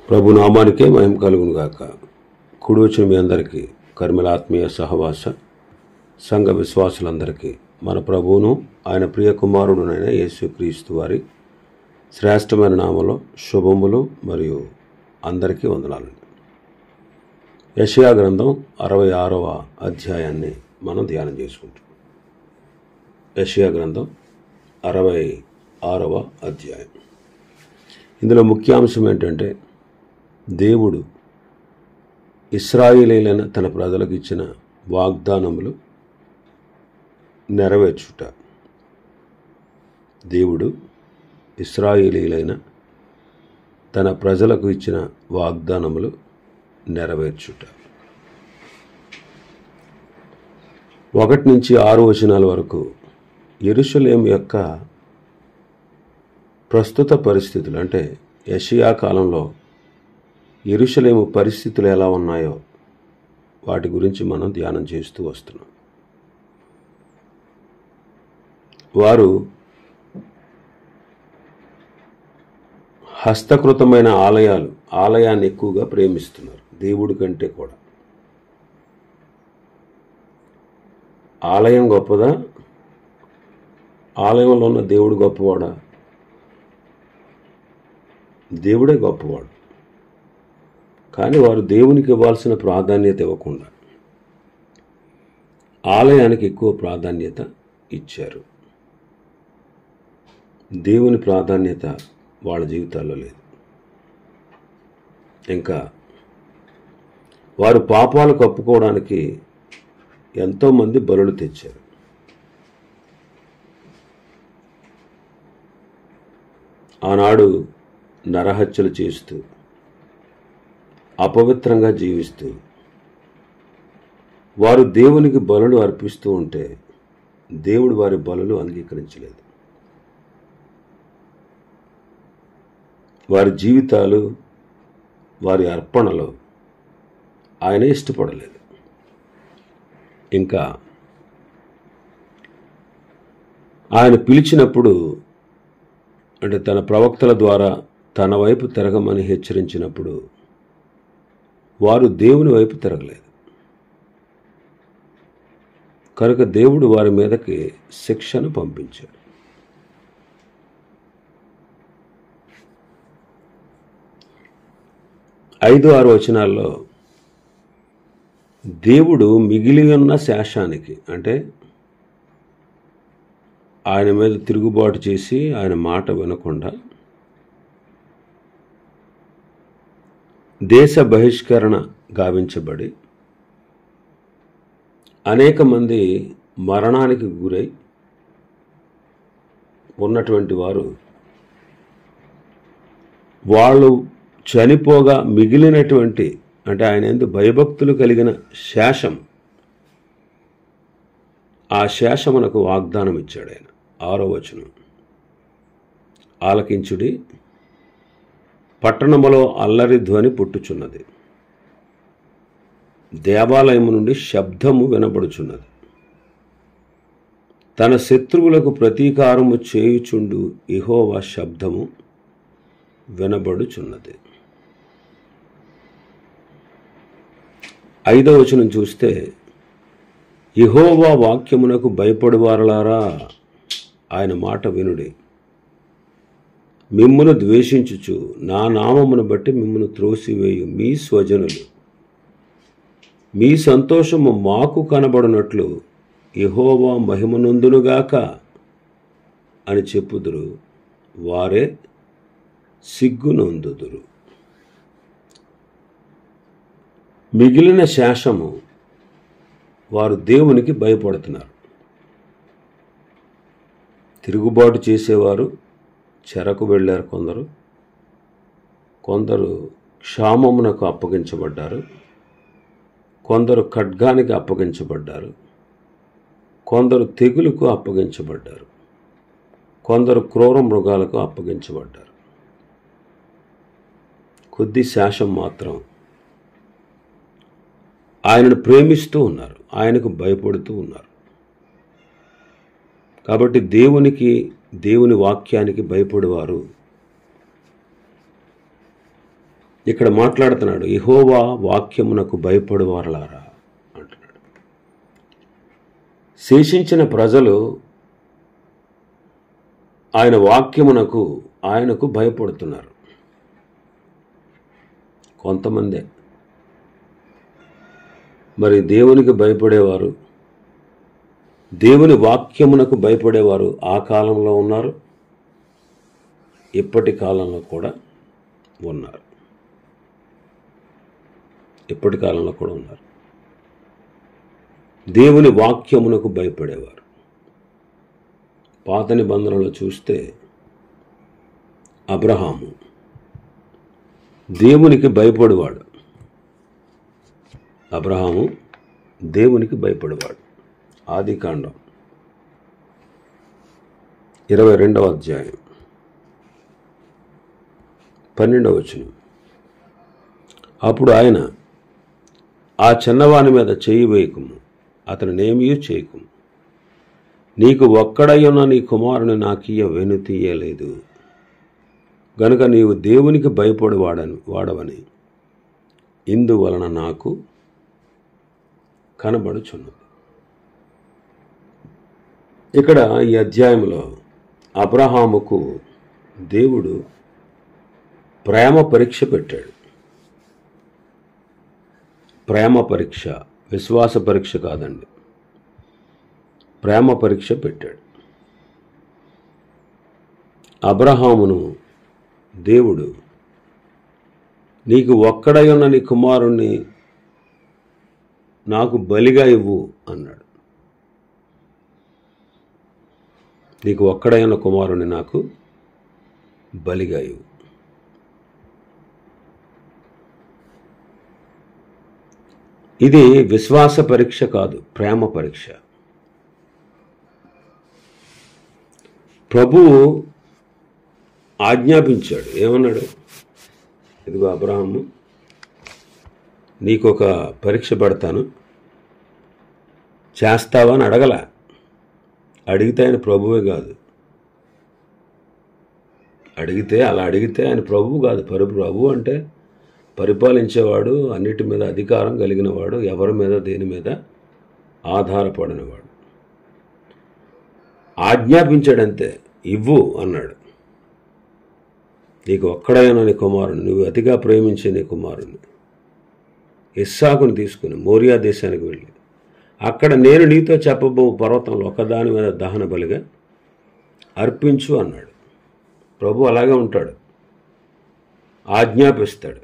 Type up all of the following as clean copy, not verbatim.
ప్రభు నామానికే మహిమ కలుగును గాక. కూడి వచ్చిన మీ అందరికీ కర్మల ఆత్మీయ సహవాస సంఘ విశ్వాసులందరికీ మన ప్రభువును ఆయన ప్రియ కుమారుడునైన యేసుక్రీస్తు వారి శ్రేష్టమైన నామలో శుభములు మరియు అందరికీ వందనాలు. యెషయా గ్రంథం 66వ అధ్యాయాన్ని మనం ధ్యానం చేసుకుంటాం. యెషయా గ్రంథం 66వ అధ్యాయం. ఇందులో ముఖ్యాంశం ఏంటంటే దేవుడు ఇశ్రాయేలీయులైన తన ప్రజలకు ఇచ్చిన వాగ్దానములు నెరవేర్చుట. దేవుడు ఇశ్రాయేలీయులైన తన ప్రజలకు ఇచ్చిన వాగ్దానములు నెరవేర్చుట. 1 నుంచి 6 వచనాల వరకు యెరూషలేము యొక్క ప్రస్తుత పరిస్థితులు, అంటే యెషయా కాలంలో యెరూషలేము పరిస్థితులు ఎలా ఉన్నాయో వాటి గురించి మనం ధ్యానం చేస్తూ వస్తున్నాం. వారు హస్తకృతమైన ఆలయాన్ని ఎక్కువగా ప్రేమిస్తున్నారు, దేవుడి కంటే కూడా. ఆలయం గొప్పదా? ఆలయంలో ఉన్న దేవుడు గొప్పవాడా? దేవుడే గొప్పవాడు. కానీ వారు దేవునికి ఇవ్వాల్సిన ప్రాధాన్యత ఇవ్వకుండా ఆలయానికి ఎక్కువ ప్రాధాన్యత ఇచ్చారు. దేవుని ప్రాధాన్యత వాళ్ళ జీవితాల్లో లేదు. ఇంకా వారు పాపాలు కప్పుకోవడానికి ఎంతోమంది బలులు తెచ్చారు. ఆనాడు నరహత్యలు చేస్తూ అపవిత్రంగా జీవిస్తూ వారు దేవునికి బలులు అర్పిస్తూ ఉంటే దేవుడు వారి బలులు అంగీకరించలేదు. వారి జీవితాలు, వారి అర్పణలు ఆయన ఇష్టపడలేదు. ఇంకా ఆయన పిలిచినప్పుడు, అంటే తన ప్రవక్తల ద్వారా తన వైపు తిరగమని హెచ్చరించినప్పుడు వారు దేవుని వైపు తిరగలేదు. కనుక దేవుడు వారి మీదకి శిక్షను పంపించాడు. ఐదు 6 వచనాల్లో దేవుడు మిగిలి ఉన్న శేషానికి, అంటే ఆయన మీద తిరుగుబాటు చేసి ఆయన మాట వినకుండా దేశ బహిష్కరణ గావించబడి అనేక మంది మరణానికి గురై ఉన్నటువంటి వారు, వాళ్ళు చనిపోగా మిగిలినటువంటి, అంటే ఆయన యందు భయభక్తులు కలిగిన శేషం, ఆ శేషమునకు వాగ్దానం ఇచ్చాడు ఆయన. 6వ వచనం, ఆలకించుడి, పట్టణములో అల్లరి ధ్వని పుట్టుచున్నది, దేవాలయము నుండి శబ్దము వినబడుచున్నది, తన శత్రువులకు ప్రతీకారము చేయుచుండు యెహోవా శబ్దము వినబడుచున్నది. 5వ వచనం చూస్తే, యెహోవా వాక్యమునకు భయపడువారలారా ఆయన మాట వినుడి, మిమ్మును ద్వేషించుచు నా నామమును బట్టి మిమ్మును త్రోసివేయు మీ స్వజనులు మీ సంతోషము మాకు కనబడినట్లు యెహోవా మహిమనొందునుగాక అని చెప్పుదురు, వారే సిగ్గునొందుదురు. మిగిలిన శేషము వారు దేవునికి భయపడుతున్నారు. తిరుగుబాటు చేసేవారు చెరకు వెళ్ళారు, కొందరు క్షామమునకు అప్పగించబడ్డారు, కొందరు ఖడ్గానికి అప్పగించబడ్డారు, కొందరు తెగులుకు అప్పగించబడ్డారు, కొందరు క్రూర మృగాలకు అప్పగించబడ్డారు. కొద్ది శేషం మాత్రం ఆయనను ప్రేమిస్తూ ఉన్నారు, ఆయనకు భయపడుతూ ఉన్నారు. కాబట్టి దేవుని వాక్యానికి భయపడేవారు ఇక్కడ మాట్లాడుతున్నాడు, యెహోవా వాక్యమునకు భయపడువారలారా అంటున్నాడు. శేషించిన ప్రజలు ఆయన వాక్యమునకు ఆయనకు భయపడుతున్నారు. కొంతమందే. మరి దేవునికి భయపడేవారు, దేవుని వాక్యమునకు భయపడేవారు ఆ కాలంలో ఉన్నారు, ఇప్పటి కాలంలో కూడా ఉన్నారు. ఇప్పటి కాలంలో కూడా ఉన్నారు. దేవుని వాక్యమునకు భయపడేవారు. పాత నిబంధనలో చూస్తే అబ్రహాము దేవునికి భయపడేవాడు. అబ్రహాము దేవునికి భయపడేవాడు. ఆదికాండం 22వ అధ్యాయం 12వ వచనం. అప్పుడు ఆయన, ఆ చిన్నవాని మీద చేయి వేయకుము, అతనినేమీ చేయకుము, నీకు ఒక్కడయ్యున్న నీ కుమారుని నాకియ్య వెనుతీయలేదు గనుక నీవు దేవునికి వాడవని ఇందువలన నాకు కనబడుచున్నది. ఇక్కడ ఈ అధ్యాయంలో అబ్రహాముకు దేవుడు ప్రేమ పరీక్ష పెట్టాడు. ప్రేమ పరీక్ష, విశ్వాస పరీక్ష కాదండి, ప్రేమ పరీక్ష పెట్టాడు. అబ్రహామును దేవుడు, నీకు ఒక్కడై ఉన్న నీ కుమారుణ్ణి నాకు బలిగా ఇవ్వు అన్నాడు. నీకు ఒక్కడై ఉన్న కుమారుణ్ణి నాకు బలిగా ఇవ్వు. ఇది విశ్వాస పరీక్ష కాదు, ప్రేమ పరీక్ష. ప్రభువు ఆజ్ఞాపించాడు. ఏమన్నాడు? ఇదిగో అబ్రహాము, నీకొక పరీక్ష పెడతాను, చేస్తావా అని అడగల. అడిగితే ఆయన ప్రభువే కాదు. అలా అడిగితే ఆయన ప్రభువు కాదు. ప్రభు అంటే పరిపాలించేవాడు, అన్నిటి మీద అధికారం కలిగినవాడు, ఎవరి మీద దేని మీద ఆధారపడినవాడు. ఆజ్ఞాపించాడంతే, ఇవ్వు అన్నాడు. నీకు ఒక్కడైనా నీ కుమారుని, నువ్వు అతిగా ప్రేమించే నీ కుమారుని ఇస్సాకుని తీసుకుని మోరియా దేశానికి వెళ్ళి అక్కడ నేను నీతో చెప్పబో పర్వతంలో ఒకదాని మీద దహన బలిగా అర్పించు అన్నాడు. ప్రభు అలాగే ఉంటాడు, ఆజ్ఞాపిస్తాడు.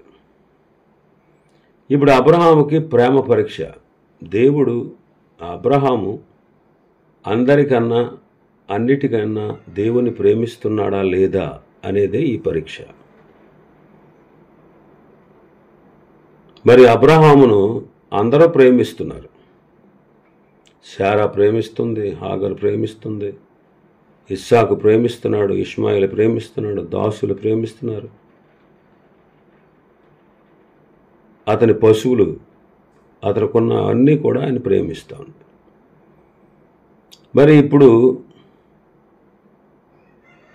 ఇప్పుడు అబ్రహాముకి ప్రేమ పరీక్ష. దేవుడు అబ్రహాము అందరికన్నా అన్నిటికన్నా దేవుని ప్రేమిస్తున్నాడా లేదా అనేదే ఈ పరీక్ష. మరి అబ్రహామును అందరూ ప్రేమిస్తున్నారు. శారా ప్రేమిస్తుంది, హాగర్ ప్రేమిస్తుంది, ఇస్సాకు ప్రేమిస్తున్నాడు, ఇష్మాయిల్ ప్రేమిస్తున్నాడు, దాసులు ప్రేమిస్తున్నారు, అతని పశువులు, అతనికున్న అన్నీ కూడా ఆయన ప్రేమిస్తూ ఉంటారు. మరి ఇప్పుడు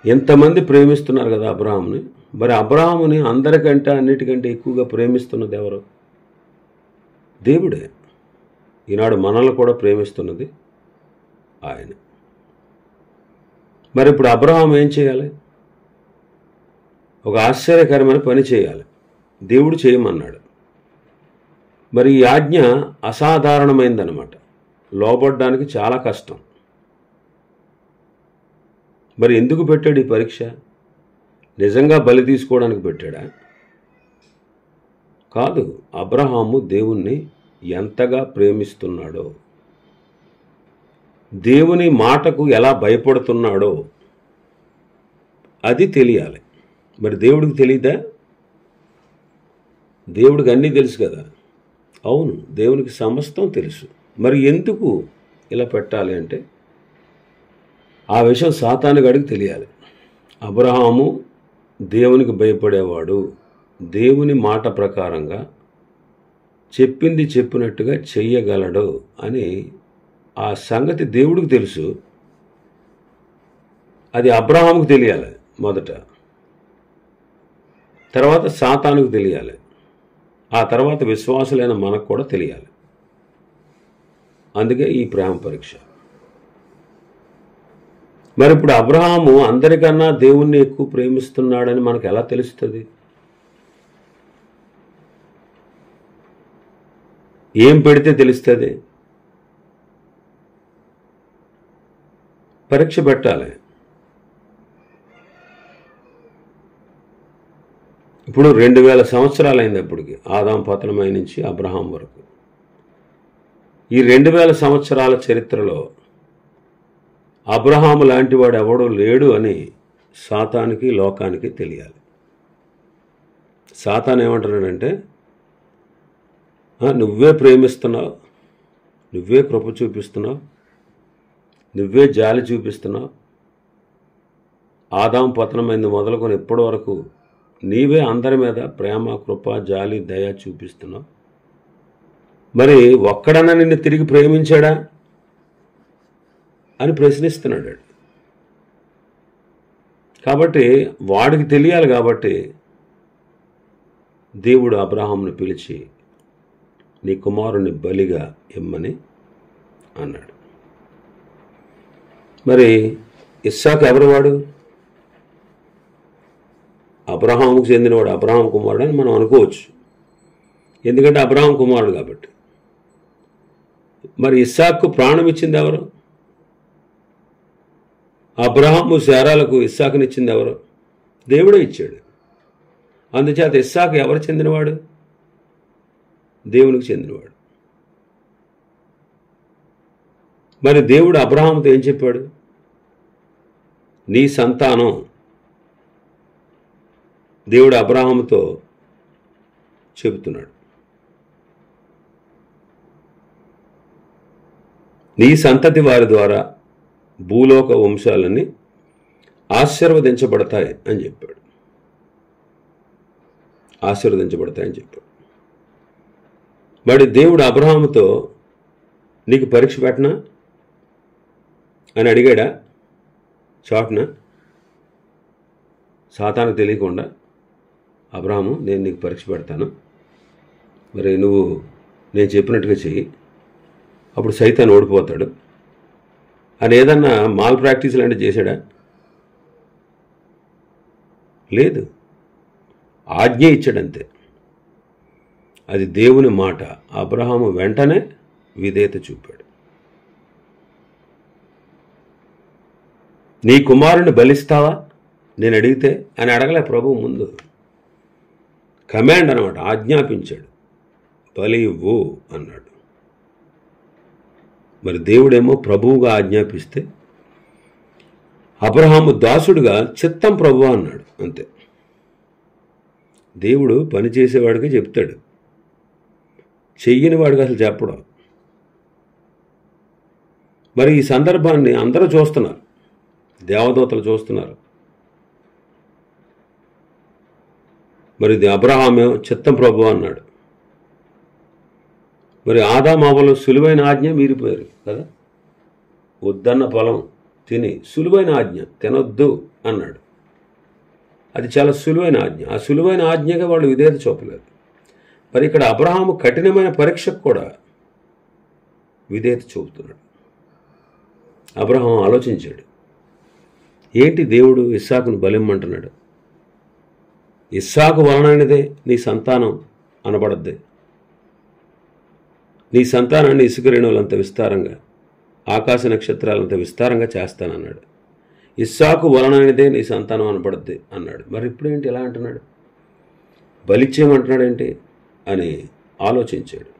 ఎంతమంది ప్రేమిస్తున్నారు కదా అబ్రహాముని. మరి అబ్రహాముని అందరికంటే అన్నిటికంటే ఎక్కువగా ప్రేమిస్తున్నది ఎవరు? దేవుడే. ఈనాడు మనల్ని కూడా ప్రేమిస్తున్నది ఆయన. మరి ఇప్పుడు అబ్రహాం ఏం చేయాలి? ఒక ఆశ్చర్యకరమైన పని చేయాలి. దేవుడు చేయమన్నాడు. మరి ఈ ఆజ్ఞ అసాధారణమైందనమాట. లోబడ్డానికి చాలా కష్టం. మరి ఎందుకు పెట్టాడు ఈ పరీక్ష? నిజంగా బలి తీసుకోవడానికి పెట్టాడా? కాదు. అబ్రహాము దేవుణ్ణి ఎంతగా ప్రేమిస్తున్నాడో, దేవుని మాటకు ఎలా భయపడుతున్నాడో అది తెలియాలి. మరి దేవుడికి తెలియదా? దేవుడికి అన్నీ తెలుసు కదా. అవును, దేవునికి సమస్తం తెలుసు. మరి ఎందుకు ఇలా పెట్టాలి అంటే ఆ విషయం సాతానుకి అడిగి తెలియాలి. అబ్రహాము దేవునికి భయపడేవాడు, దేవుని మాట ప్రకారంగా చెప్పింది చెప్పినట్టుగా చెయ్యగలడు అని ఆ సంగతి దేవుడికి తెలుసు. అది అబ్రహాముకు తెలియాలి మొదట. తర్వాత సాతానుకు తెలియాలి, ఆ తర్వాత విశ్వాసులైన మనకు కూడా తెలియాలి. అందుకే ఈ ప్రేమ పరీక్ష. మరి ఇప్పుడు అబ్రహాము అందరికన్నా దేవుణ్ణి ఎక్కువ ప్రేమిస్తున్నాడని మనకు ఎలా తెలుస్తుంది? ఏం పెడితే తెలుస్తుంది? పరీక్ష పెట్టాలి. ఇప్పుడు 2000 సంవత్సరాలైంది అప్పటికి, ఆదాం పతనమై నుంచి అబ్రహాం వరకు. ఈ 2000 సంవత్సరాల చరిత్రలో అబ్రహాము లాంటి వాడు ఎవడో లేడు అని సాతానికి, లోకానికి తెలియాలి. సాతాను ఏమంటున్నాడంటే, నువ్వే ప్రేమిస్తున్నావు, నువ్వే కృప చూపిస్తున్నావు, నువ్వే జాలి చూపిస్తున్నావు, ఆదాం పతనమైంది మొదలుకొని ఇప్పటి వరకు నీవే అందరి మీద ప్రేమ, కృప, జాలి, దయ చూపిస్తున్నావు. మరి ఒక్కడన్నా నిన్ను తిరిగి ప్రేమించాడా అని ప్రశ్నిస్తున్నాడు. కాబట్టి వాడికి తెలియాలి. కాబట్టి దేవుడు అబ్రహామును పిలిచి నీ కుమారుని బలిగా ఇమ్మని అన్నాడు. మరి ఇస్సాకు ఎవరు? వాడు అబ్రహాముకు చెందినవాడు, అబ్రహాం కుమారుడు అని మనం అనుకోవచ్చు, ఎందుకంటే అబ్రహాం కుమారుడు కాబట్టి. మరి ఇస్సాకు ప్రాణం ఇచ్చింది ఎవరు? అబ్రహాము శారాలకు ఇస్సాకునిచ్చింది ఎవరు? దేవుడే ఇచ్చాడు. అందుచేత ఇస్సాకు ఎవరు చెందినవాడు? దేవునికి చెందినవాడు. మరి దేవుడు అబ్రహాముతో ఏం చెప్పాడు? నీ సంతానం. దేవుడు అబ్రహాముతో చెబుతున్నాడు, నీ సంతతి వారి ద్వారా భూలోక వంశాలన్నీ ఆశీర్వదించబడతాయి అని చెప్పాడు. ఆశీర్వదించబడతాయని చెప్పాడు. మరి దేవుడు అబ్రహాముతో నీకు పరీక్ష పెట్టనా అని అడిగాడా? చాటున సాతాను తెలియకుండా, అబ్రహాము నేను నీకు పరీక్ష పెడతాను, మరి నువ్వు నేను చెప్పినట్టుగా చెయ్యి, అప్పుడు సైతాను ఓడిపోతాడు అని ఏదన్నా మాల్ ప్రాక్టీస్ లాంటివి చేశాడా? లేదు. ఆజ్ఞ ఇచ్చాడంతే. అది దేవుని మాట. అబ్రహాము వెంటనే విధేయత చూపాడు. నీ కుమారుని బలిస్తావా నేను అడిగితే అని అడగలే ప్రభువు. ముందు కమాండ్ అన్నమాట, ఆజ్ఞాపించాడు, బలి ఇవ్వు అన్నాడు. మరి దేవుడేమో ప్రభువుగా ఆజ్ఞాపిస్తే అబ్రహాము దాసుడుగా చిత్తం ప్రభువా అన్నాడు. అంతే. దేవుడు పని చేసేవాడికి చెప్తాడు, చెయ్యని వాడికి అసలు చెప్పడం. మరి ఈ సందర్భాన్ని అందరూ చూస్తున్నారు, దేవదూతలు చూస్తున్నారు. మరి అబ్రహామే చిత్తం ప్రభువా అన్నాడు. మరి ఆదాము అవ్వలు సులువైన ఆజ్ఞ మీరిపోయారు కదా. వద్దన్న ఫలం తిని సులువైన ఆజ్ఞ తినొద్దు అన్నాడు. అది చాలా సులువైన ఆజ్ఞ. ఆ సులువైన ఆజ్ఞగా వాళ్ళు విధేయత చూపలేదు. మరి ఇక్కడ అబ్రహాము కఠినమైన పరీక్షకు కూడా విధేయత చూపుతున్నాడు. అబ్రహాము ఆలోచించాడు, ఏంటి దేవుడు ఇస్సాకును బలిమ్మంటున్నాడు? ఇస్సాకు వలనైనదే నీ సంతానం అనబడద్దే. నీ సంతానాన్ని ఇసుక రేణువులంత విస్తారంగా, ఆకాశ నక్షత్రాలంత విస్తారంగా చేస్తానన్నాడు. ఇస్సాకు వలనైనదే నీ సంతానం అనబడద్ది అన్నాడు. మరి ఇప్పుడేంటి ఎలా అంటున్నాడు? బలిచ్చేయమంటున్నాడేంటి అని ఆలోచించాడు.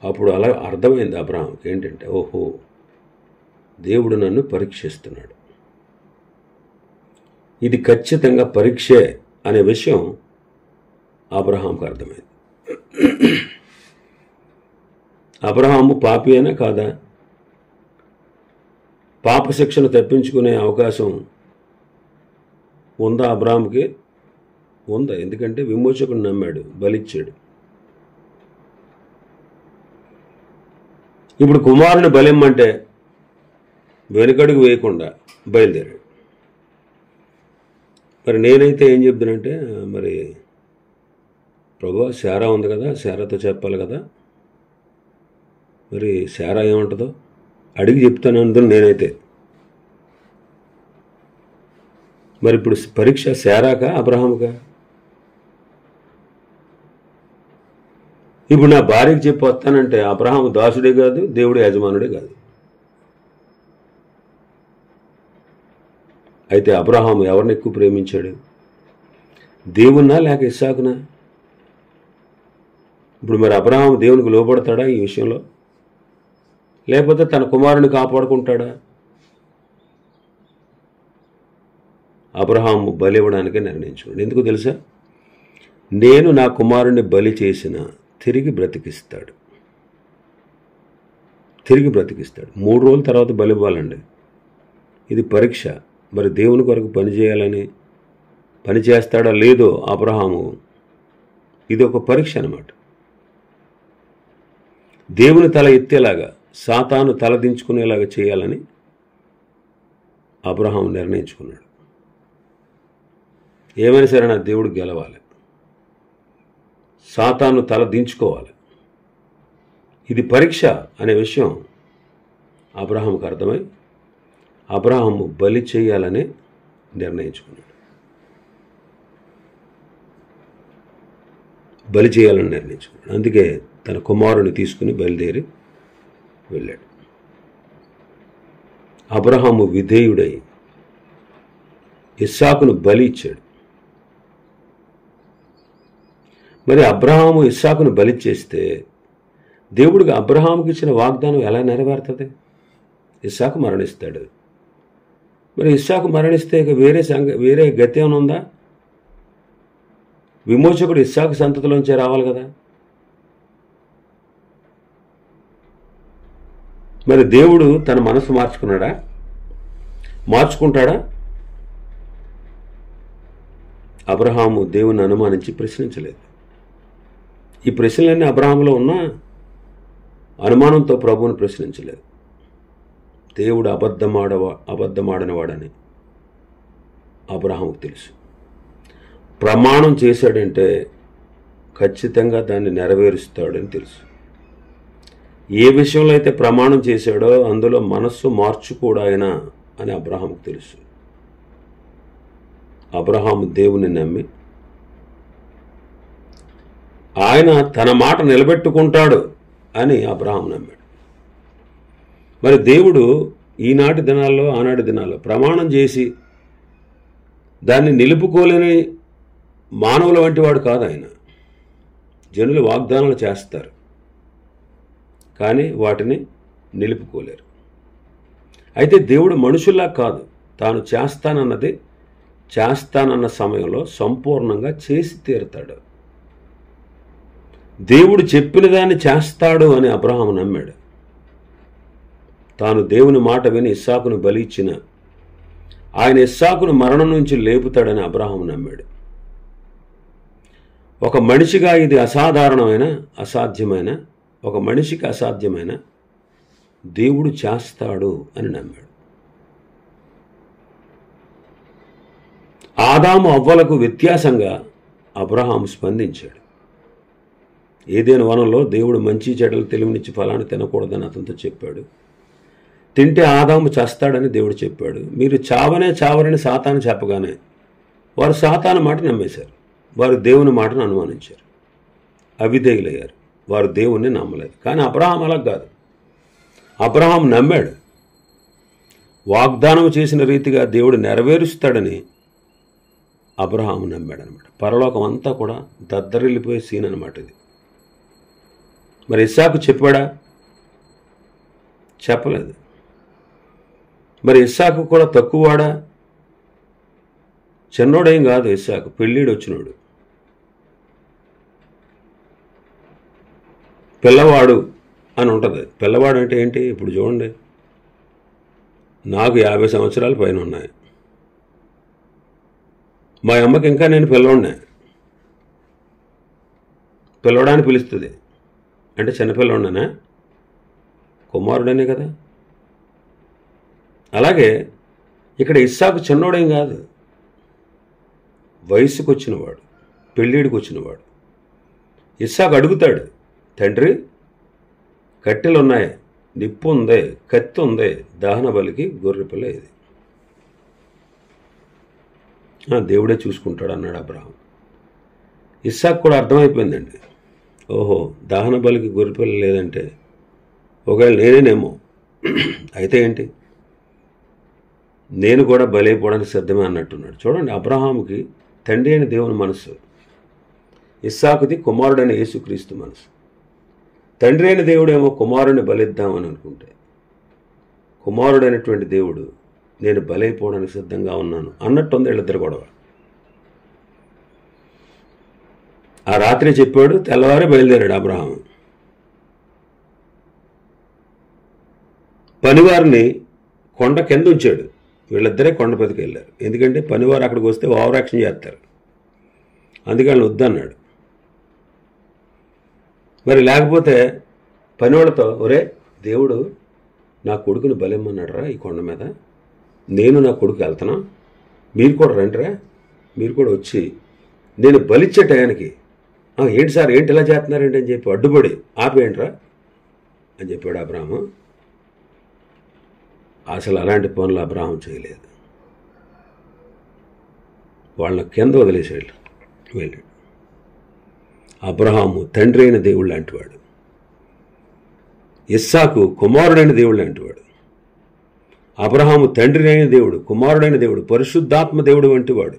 అప్పుడు అలా అర్థమైంది అబ్రహాంకి ఏంటంటే, ఓహో, దేవుడు నన్ను పరీక్షిస్తున్నాడు, ఇది ఖచ్చితంగా పరీక్షే అనే విషయం అబ్రహాంకు అర్థమైంది. అబ్రహాము పాపి అయినా కాదా? పాప శిక్షను తప్పించుకునే అవకాశం ఉందా అబ్రహాముకి? ఉందా. ఎందుకంటే విమోచకుడు నమ్మాడు, బలిచ్చాడు. ఇప్పుడు కుమారుని బలిమ్మంటే వెనుకడుగు వేయకుండా బయలుదేరాడు. మరి నేనైతే ఏం చెప్తానంటే, మరి ప్రభువా శారా ఉంది కదా, శారాతో చెప్పాలి కదా, మరి శారా ఏమంటుందో అడిగి చెప్తాను అందులో నేనైతే. మరి ఇప్పుడు పరీక్ష శారాకా అబ్రహాముకా? ఇప్పుడు నా భార్యకి చెప్పి వస్తానంటే అబ్రహాము దాసుడే కాదు, దేవుడు యజమానుడే కాదు. అయితే అబ్రహాము ఎవరిని ఎక్కువ ప్రేమించాడు? దేవున్నా లేక ఇస్సాకునా? ఇప్పుడు మరి అబ్రహాము దేవునికి లోబడతాడా ఈ విషయంలో? లేకపోతే తన కుమారుని కాపాడుకుంటాడా? అబ్రహాము బలి ఇవ్వడానికే నిర్ణయించుకున్నాడు. ఎందుకు తెలుసా? నేను నా కుమారుణ్ణి బలి చేసిన తిరిగి బ్రతికిస్తాడు. 3 రోజుల తర్వాత బలి ఇవ్వాలండి. ఇది పరీక్ష. మరి దేవుని కొరకు పనిచేయాలని పని చేస్తాడా లేదో అబ్రహాము, ఇది ఒక పరీక్ష అన్నమాట. దేవుని తల ఎత్తేలాగా, సాతాను తల దించుకునేలాగా చేయాలని అబ్రహాము నిర్ణయించుకున్నాడు. ఏమైనా సరే నా దేవుడు గెలవాలి, సాతాను తల దించుకోవాలి. ఇది పరీక్ష అనే విషయం అబ్రహాముకు అర్థమై అబ్రహాము బలి చేయాలని నిర్ణయించుకున్నాడు. అందుకే తన కుమారుని తీసుకుని బయలుదేరి వెళ్ళాడు. అబ్రహాము విధేయుడై ఇస్సాకును బలి ఇచ్చాడు. మరి అబ్రహాము ఇస్సాకును బలి చేస్తే దేవుడికి అబ్రహాముకి ఇచ్చిన వాగ్దానం ఎలా నెరవేరుతుంది? ఇస్సాకు మరణిస్తాడు. మరి ఇస్సాకు మరణిస్తే ఇక వేరే గతి ఏమైనా ఉందా? విమోచకుడు ఇస్సాకు సంతతిలోంచే రావాలి కదా. మరి దేవుడు తన మనసు మార్చుకుంటాడా? అబ్రహాము దేవుని అనుమానించి ప్రశ్నించలేదు. ఈ ప్రశ్నలన్నీ అబ్రహాములో ఉన్నా అనుమానంతో ప్రభువుని ప్రశ్నించలేదు. దేవుడు అబద్ధమాడనివాడని అబ్రహాముకు తెలుసు. ప్రమాణం చేశాడంటే ఖచ్చితంగా దాన్ని నెరవేరుస్తాడని తెలుసు. ఏ విషయంలో అయితే ప్రమాణం చేశాడో అందులో మనస్సు మార్చుకోడాయన అని అబ్రహాముకు తెలుసు. అబ్రహాము దేవుని నమ్మి ఆయన తన మాట నిలబెట్టుకుంటాడు అని అబ్రహాము నమ్మాడు. మరి దేవుడు ఈనాటి దినాల్లో ఆనాటి దినాల్లో ప్రమాణం చేసి దాన్ని నిలుపుకోలేని మానవుల వంటి వాడు కాదు ఆయన. జనులు వాగ్దానాలు చేస్తారు కానీ వాటిని నిలుపుకోలేరు. అయితే దేవుడు మనుషుల్లా కాదు, తాను చేస్తానన్న సమయంలో సంపూర్ణంగా చేసి తీరుతాడు. దేవుడు చెప్పిన దాన్ని చేస్తాడు అని అబ్రహాము నమ్మాడు. తాను దేవుని మాట విని ఇస్సాకును బలి ఇచ్చిన ఆయన ఇస్సాకును మరణం నుంచి లేపుతాడని అబ్రహాము నమ్మాడు. ఒక మనిషిగా ఇది అసాధ్యమైన ఒక మనిషికి అసాధ్యమైన దేవుడు చేస్తాడు అని నమ్మాడు. ఆదాము అవ్వలకు వ్యత్యాసంగా అబ్రహాము స్పందించాడు. ఏదైనా వనంలో దేవుడు మంచి చెడ్డలు తెలివినిచ్చి ఫలాన్ని తినకూడదని అతనితో చెప్పాడు. తింటే ఆదాము చేస్తాడని దేవుడు చెప్పాడు. మీరు చావరని సాతాను చెప్పగానే వారు సాతాను మాట నమ్మేశారు. వారు దేవుని మాటను అనుమానించారు, అవిధేయులయ్యారు. వారు దేవుణ్ణి నమ్మలేదు. కానీ అబ్రహాం అలా కాదు. అబ్రహాం నమ్మాడు. వాగ్దానం చేసిన రీతిగా దేవుడు నెరవేరుస్తాడని అబ్రహాము నమ్మాడు అనమాట. పరలోకం అంతా కూడా దద్దరిల్లిపోయే సీన్ అనమాట ఇది. మరి ఇస్సాకు చెప్పాడా? చెప్పలేదు. మరి ఇస్సాకు కూడా తక్కువవాడా? చిన్నోడేం కాదు ఇస్సాకు, పెళ్ళిడు వచ్చినోడు, పిల్లవాడు అని ఉంటుంది. పిల్లవాడు అంటే ఏంటి? ఇప్పుడు చూడండి, నాకు 50 సంవత్సరాల పైన ఉన్నాయి. మా అమ్మకి ఇంకా నేను పిల్లవాడినే. పిల్లవాడని పిలుస్తుంది అంటే చిన్నపిల్లవాడినా? కుమారుడనే కదా. అలాగే ఇక్కడ ఇస్సాకు చిన్నోడేం కాదు. వయసుకు వచ్చినవాడు, పెళ్ళిడికి వచ్చినవాడు. ఇస్సాకు అడుగుతాడు, తండ్రి కట్టెలు ఉన్నాయి, నిప్పు ఉంది, కత్తి ఉంది, దహన బలికి గొర్రెపిల్ల ఇది. దేవుడే చూసుకుంటాడు అన్నాడు అబ్రహాం. ఇస్సాకు కూడా అర్థమైపోయిందండి, ఓహో దహన బలికి గొర్రెపిల్ల లేదంటే ఒకవేళ నేనేనేమో, అయితే ఏంటి, నేను కూడా బలైపోవడానికి సిద్ధమే అన్నట్టున్నాడు. చూడండి, అబ్రహాముకి తండ్రి అయిన దేవుని మనసు, ఇస్సాకుది కుమారుడైన యేసుక్రీస్తు మనసు. తండ్రి అయిన దేవుడేమో కుమారుడిని బలిద్దామని అనుకుంటే, కుమారుడైనటువంటి దేవుడు నేను బలైపోవడానికి సిద్ధంగా ఉన్నాను అన్నట్టుంది వీళ్ళిద్దరు గొడవ. ఆ రాత్రి చెప్పాడు, తెల్లవారే బయలుదేరాడు అబ్రహాం. పనివారిని కొండ కింద ఉంచాడు, వీళ్ళిద్దరే కొండ పదికి వెళ్ళారు. ఎందుకంటే పనివారు అక్కడికి వస్తే ఓవర్ యాక్షన్ చేస్తారు, అందుకే వాళ్ళని వద్దన్నాడు. మరి లేకపోతే పనివాళ్ళతో, ఒరే దేవుడు నా కొడుకుని బలిమ్మన్నాడు రా ఈ కొండ మీద, నేను నా కొడుకు వెళ్తాను, మీరు కూడా రండిరా, మీరు కూడా వచ్చి నేను బలిచ్చే టయానికి, ఏంటి సార్ ఏంటి ఇలా చేస్తున్నారేంటి అని చెప్పి అడ్డుపడి ఆపేయండిరా అని చెప్పాడు అబ్రహాము. అసలు అలాంటి పనులు అబ్రహాం చేయలేదు, వాళ్ళ కింద వదిలేసాడు వెళ్ళాడు. అబ్రహాము తండ్రి అయిన దేవుడు లాంటివాడు, ఇస్సాకు కుమారుడైన దేవుడు లాంటివాడు. అబ్రహాము తండ్రి అయిన దేవుడు, కుమారుడైన దేవుడు, పరిశుద్ధాత్మ దేవుడు వంటివాడు.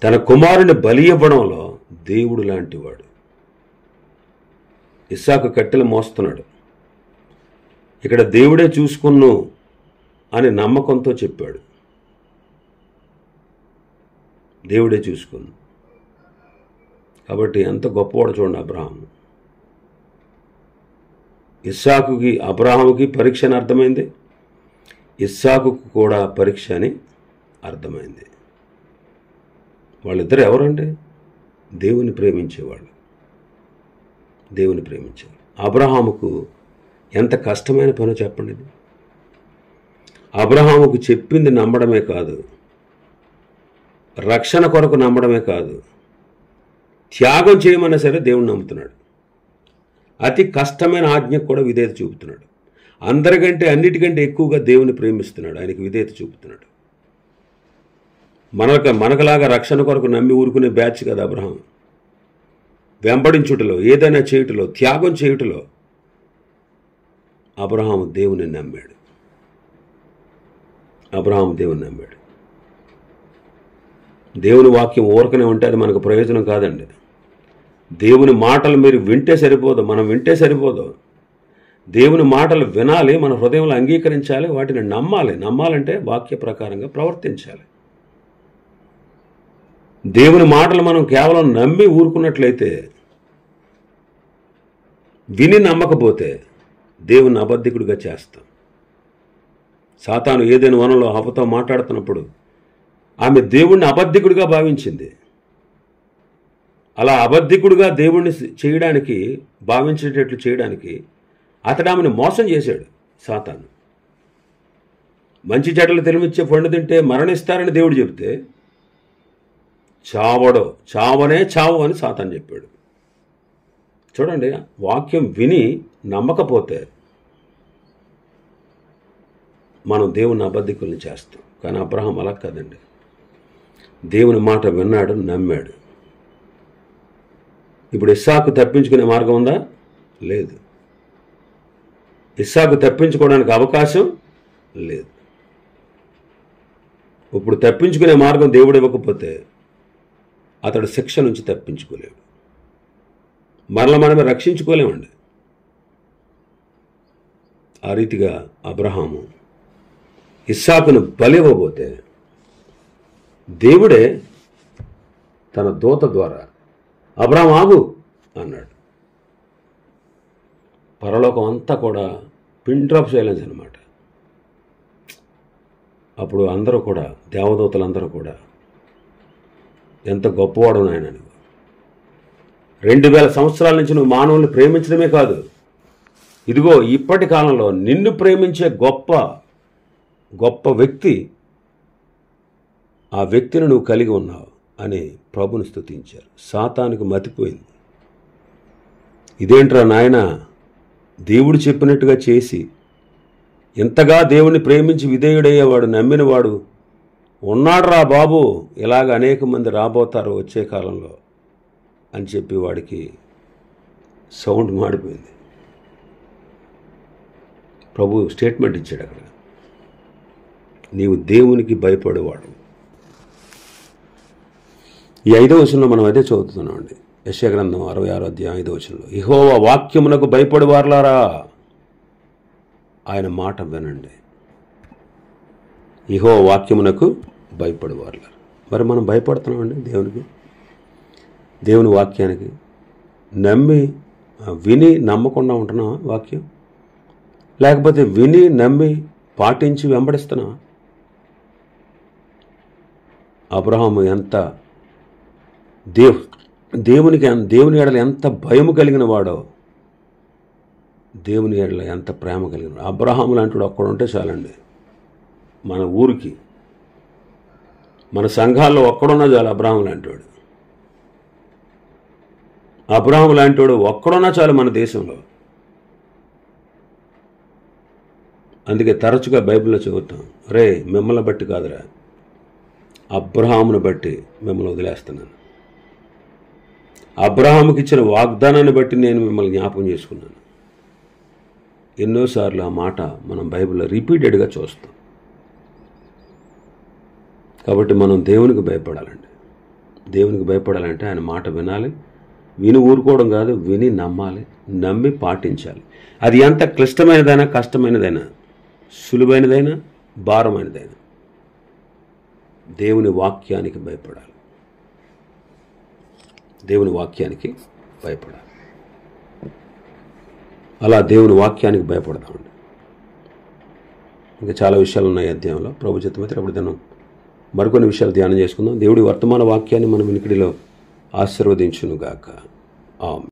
తన కుమారుని బలి ఇవ్వడంలో దేవుడు లాంటివాడు. ఇస్సాకు కట్టెలు మోస్తున్నాడు, ఇక్కడ దేవుడే చూసుకున్ను అని నమ్మకంతో చెప్పాడు. దేవుడే చూసుకున్నాడు కాబట్టి ఎంత గొప్పవాడు చూడండి అబ్రహాం. ఇస్సాకుకి అబ్రహాముకి పరీక్ష అని అర్థమైంది, ఇస్సాకుకు కూడా పరీక్ష అని అర్థమైంది. వాళ్ళిద్దరు ఎవరండి? దేవుని ప్రేమించేవాళ్ళు, దేవుని ప్రేమించేవాళ్ళు. అబ్రహాముకు ఎంత కష్టమైన పని చెప్పండి. అబ్రహాముకు చెప్పింది నమ్మడమే కాదు, రక్షణ కొరకు నమ్మడమే కాదు, త్యాగం చేయమన్నా సరే దేవుని నమ్ముతున్నాడు. అతి కష్టమైన ఆజ్ఞకు కూడా విధేయత చూపుతున్నాడు. అందరికంటే అన్నిటికంటే ఎక్కువగా దేవుని ప్రేమిస్తున్నాడు, ఆయనకి విధేయత చూపుతున్నాడు. మనకలాగా రక్షణ కొరకు నమ్మి ఊరుకునే బ్యాచ్ కదా అబ్రహాం. వెంబడించుటలో, ఏదైనా చేయుటలో, త్యాగం చేయుటలో అబ్రహాము దేవుని నమ్మాడు. అబ్రహాము దేవుని నమ్మాడు. దేవుని వాక్యం ఊరకనే ఉంటే అది మనకు ప్రయోజనం కాదండి. దేవుని మాటలు మీరు వింటే సరిపోదు, మనం వింటే సరిపోదు. దేవుని మాటలు వినాలి, మన హృదయంలో అంగీకరించాలి, వాటిని నమ్మాలి. నమ్మాలంటే వాక్య ప్రకారంగా ప్రవర్తించాలి. దేవుని మాటలు మనం కేవలం నమ్మి ఊరుకున్నట్లయితే, విని నమ్మకపోతే దేవుని అబద్ధికుడిగా చేస్తాం. సాతాను ఏదైనా వనంలో హవ్వతో మాట్లాడుతున్నప్పుడు ఆమె దేవుణ్ణి అబద్ధికుడిగా భావించింది. అలా అబద్ధికుడిగా దేవుణ్ణి చేయడానికి, భావించేటట్లు చేయడానికి అతడు ఆమెను మోసం చేశాడు సాతాను. మంచి చెడ్డలు తెలిమిచ్చే పండు తింటే మరణిస్తారని దేవుడు చెబితే, చావనే చావు అని సాతాను చెప్పాడు. చూడండి, వాక్యం విని నమ్మకపోతే మనం దేవుని అబద్ధికుల్ని చేస్తాం. కానీ అబ్రహాం అలా కాదండి, దేవుని మాట విన్నాడు, నమ్మాడు. ఇప్పుడు ఇస్సాకు తప్పించుకునే మార్గం ఉందా? లేదు. ఇస్సాకు తప్పించుకోవడానికి అవకాశం లేదు. ఇప్పుడు తప్పించుకునే మార్గం దేవుడు ఇవ్వకపోతే అతడు శిక్ష నుంచి తప్పించుకోలేడు, మరల మనమే రక్షించుకోలేమండి. ఆ రీతిగా అబ్రహాము ఇస్సాకును బలివ్వబోతే దేవుడే తన దూత ద్వారా అబ్రహాం ఆగు అన్నాడు. పరలోకం అంతా కూడా పిన్ డ్రాప్ సైలెన్స్ అనమాట. అప్పుడు అందరూ కూడా, దేవదూతలందరూ కూడా, ఎంత గొప్పవాడు నాయన, 2000 సంవత్సరాల నుంచి నువ్వు మానవుల్ని ప్రేమించడమే కాదు, ఇదిగో ఇప్పటి కాలంలో నిన్ను ప్రేమించే గొప్ప గొప్ప వ్యక్తి, ఆ వ్యక్తిని నువ్వు కలిగి ఉన్నావు అని ప్రభుని స్తుతించారు. సాతానుకు మతిపోయింది. ఇదేంట్రా నాయన, దేవుడు చెప్పినట్టుగా చేసి ఇంతగా దేవుణ్ణి ప్రేమించి విధేయుడయ్యేవాడు, నమ్మినవాడు ఉన్నాడురా బాబు, ఇలాగ అనేక మంది రాబోతారు వచ్చే కాలంలో అని చెప్పి వాడికి సౌండ్ మాడిపోయింది. ప్రభు స్టేట్మెంట్ ఇచ్చాడు అక్కడ, నీవు దేవునికి భయపడేవాడు. ఈ 5వ వచనంలో మనం అదే చదువుతున్నామండి. యెషయా గ్రంథం 66వ అధ్యాయం 5వ వచనంలో, యెహోవా వాక్యమునకు భయపడేవారులారా ఆయన మాట వినండి. యెహోవా వాక్యమునకు భయపడేవారులారా. మరి మనం భయపడుతున్నామండి దేవునికి, దేవుని వాక్యానికి? నమ్మి విని నమ్మకుండా ఉంటున్నావా వాక్యం? లేకపోతే విని నమ్మి పాటించి వెంబడిస్తున్నావా? అబ్రహాము ఎంత దేవుని ఎడల ఎంత భయము కలిగిన వాడో, దేవుని ఎడల ఎంత ప్రేమ కలిగిన వాడు. అబ్రహాము లాంటి ఒక్కడుంటే చాలండి మన ఊరికి, మన సంఘాల్లో ఒక్కడున్నా చాలు. అబ్రహాము లాంటివాడు, అబ్రహాము లాంటివాడు ఒక్కడున్నా చాలు మన దేశంలో. అందుకే తరచుగా బైబిల్లో చదువుతాం, రే మిమ్మల్ని బట్టి కాదురా, అబ్రహామును బట్టి మిమ్మల్ని వదిలేస్తున్నాను, అబ్రహాముకి ఇచ్చిన వాగ్దానాన్ని బట్టి నేను మిమ్మల్ని జ్ఞాపకం చేసుకున్నాను. ఎన్నోసార్లు ఆ మాట మనం బైబిల్లో రిపీటెడ్గా చూస్తాం. కాబట్టి మనం దేవునికి భయపడాలండి. దేవునికి భయపడాలంటే ఆయన మాట వినాలి. విని ఊరుకోవడం కాదు, విని నమ్మాలి, నమ్మి పాటించాలి. అది ఎంత క్లిష్టమైనదైనా, కష్టమైనదైనా, సులువైనదైనా, భారమైనదైనా దేవుని వాక్యానికి భయపడాలి. దేవుని వాక్యానికి భయపడాలి. అలా దేవుని వాక్యానికి భయపడదామండి. ఇంకా చాలా విషయాలు ఉన్నాయి అధ్యాయంలో. ప్రభు చిత్తమైతే అప్పుడు దినం మరికొన్ని విషయాలు ధ్యానం చేసుకుందాం. దేవుడి వర్తమాన వాక్యాన్ని మన వినికిడిలో ఆశీర్వదించునుగాక. ఆమేన్.